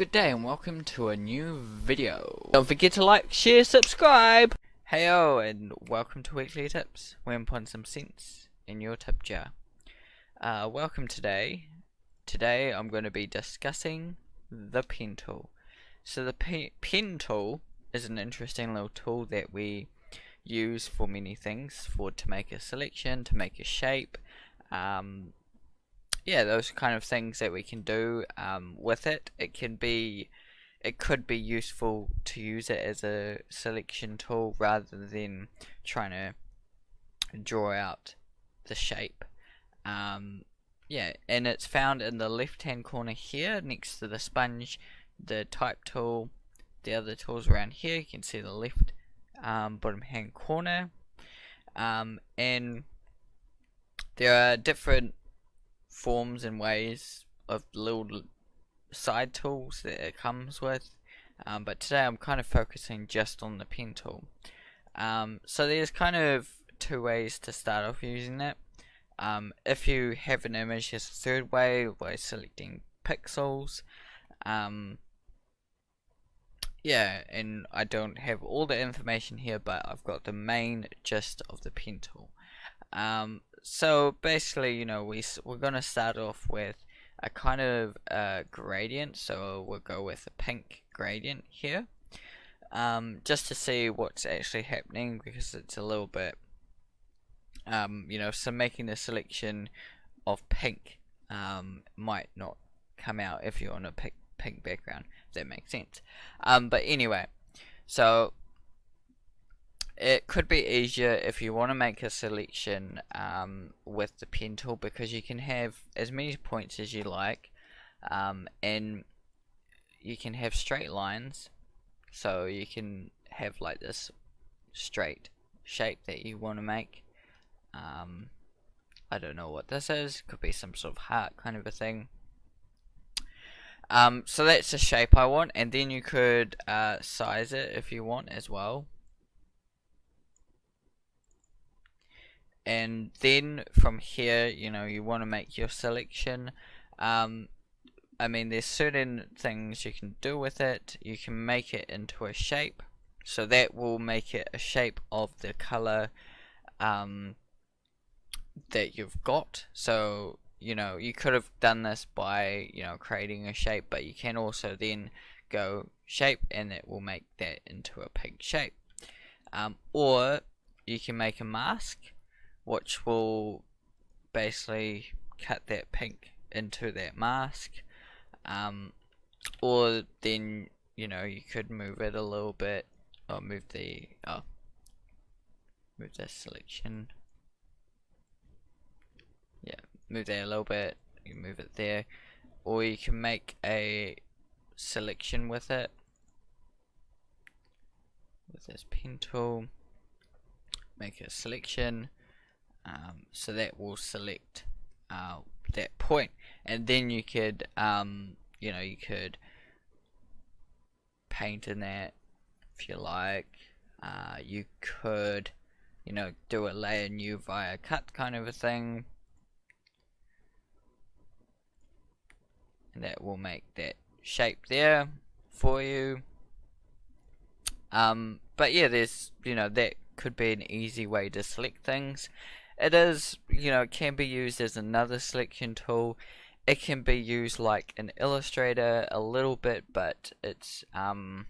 Good day and welcome to a new video. Don't forget to like, share, subscribe! Heyo and welcome to Weekly Tips, where I'm putting some sense in your tip jar. Welcome today. Today I'm going to be discussing the pen tool. So the pen tool is an interesting little tool that we use for many things, to make a selection, to make a shape, yeah, those kind of things that we can do with it. It could be useful to use it as a selection tool rather than trying to draw out the shape. Yeah, and it's found in the left hand corner here next to the sponge, the type tool. The other tools around here, you can see the left bottom hand corner, and there are different forms and ways of little side tools that it comes with, but today I'm kind of focusing just on the pen tool. So there's kind of two ways to start off using it. If you have an image, there's a third way by selecting pixels. Yeah, and I don't have all the information here, but I've got the main gist of the pen tool. So basically, you know, we're gonna start off with a kind of gradient. So we'll go with a pink gradient here, just to see what's actually happening, because it's a little bit, you know, so making the selection of pink might not come out if you're on a pink background, if that makes sense. But anyway, so it could be easier if you want to make a selection with the pen tool, because you can have as many points as you like, and you can have straight lines, so you can have like this straight shape that you want to make. I don't know what this is, could be some sort of heart kind of a thing. So that's the shape I want, and then you could size it if you want as well. And then from here, you know, you want to make your selection. I mean, there's certain things you can do with it. You can make it into a shape, so that will make it a shape of the color that you've got. So, you know, you could have done this by, you know, creating a shape, but you can also then go shape, and it will make that into a pink shape. Or you can make a mask, which will basically cut that pink into that mask. Or then, you know, you could move it a little bit, or move the selection. Yeah, move that a little bit. You move it there, or you can make a selection with it with this pen tool. Make a selection. So that will select that point, and then you could you know, you could paint in that if you like. You could, you know, do a layer new via cut kind of a thing, and that will make that shape there for you. But yeah, there's, you know, that could be an easy way to select things. It is, you know, it can be used as another selection tool. It can be used like an Illustrator a little bit, but it's not,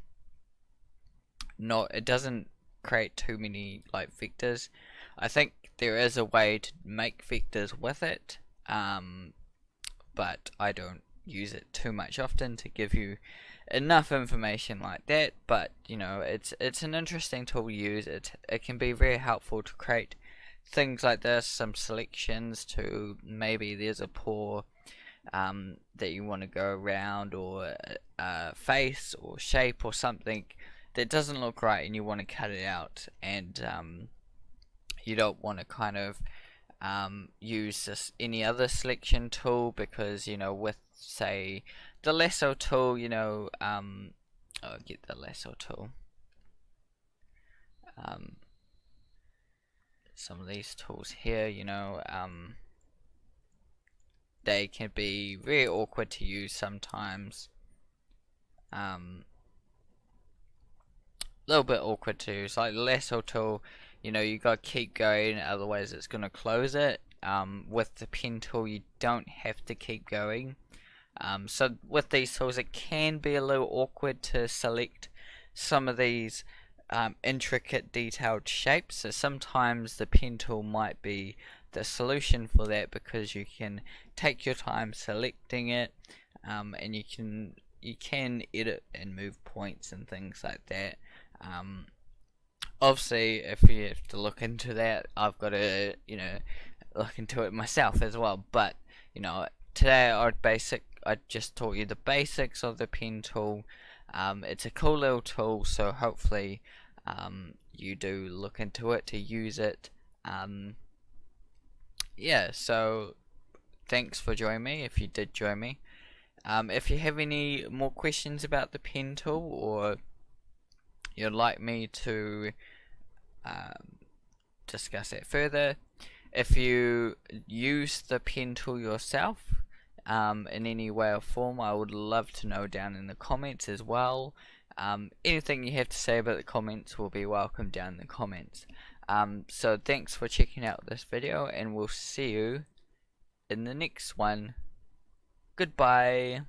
it doesn't create too many like vectors. I think there is a way to make vectors with it, but I don't use it too much often to give you enough information like that. But you know, it's an interesting tool to use. It can be very helpful to create things like this, some selections to, maybe there's a paw that you want to go around, or a face or shape or something that doesn't look right, and you want to cut it out, and you don't want to kind of use any other selection tool, because, you know, with say the lasso tool, you know, I'll get the lasso tool. Some of these tools here, you know, they can be very awkward to use sometimes. little bit awkward to use. Like the lasso tool, you gotta keep going, otherwise it's gonna close it. With the pen tool, you don't have to keep going. So with these tools, it can be a little awkward to select some of these intricate, detailed shapes. So sometimes the pen tool might be the solution for that, because you can take your time selecting it, and you can edit and move points and things like that. Um, Obviously, if you have to look into that, I've got to look into it myself as well. But today I just taught you the basics of the pen tool. It's a cool little tool, so hopefully you do look into it to use it. Yeah, so thanks for joining me if you did join me. If you have any more questions about the pen tool, or you'd like me to discuss it further, if you use the pen tool yourself in any way or form, I would love to know down in the comments as well. Anything you have to say about the comments will be welcome down in the comments. So thanks for checking out this video, and we'll see you in the next one. Goodbye.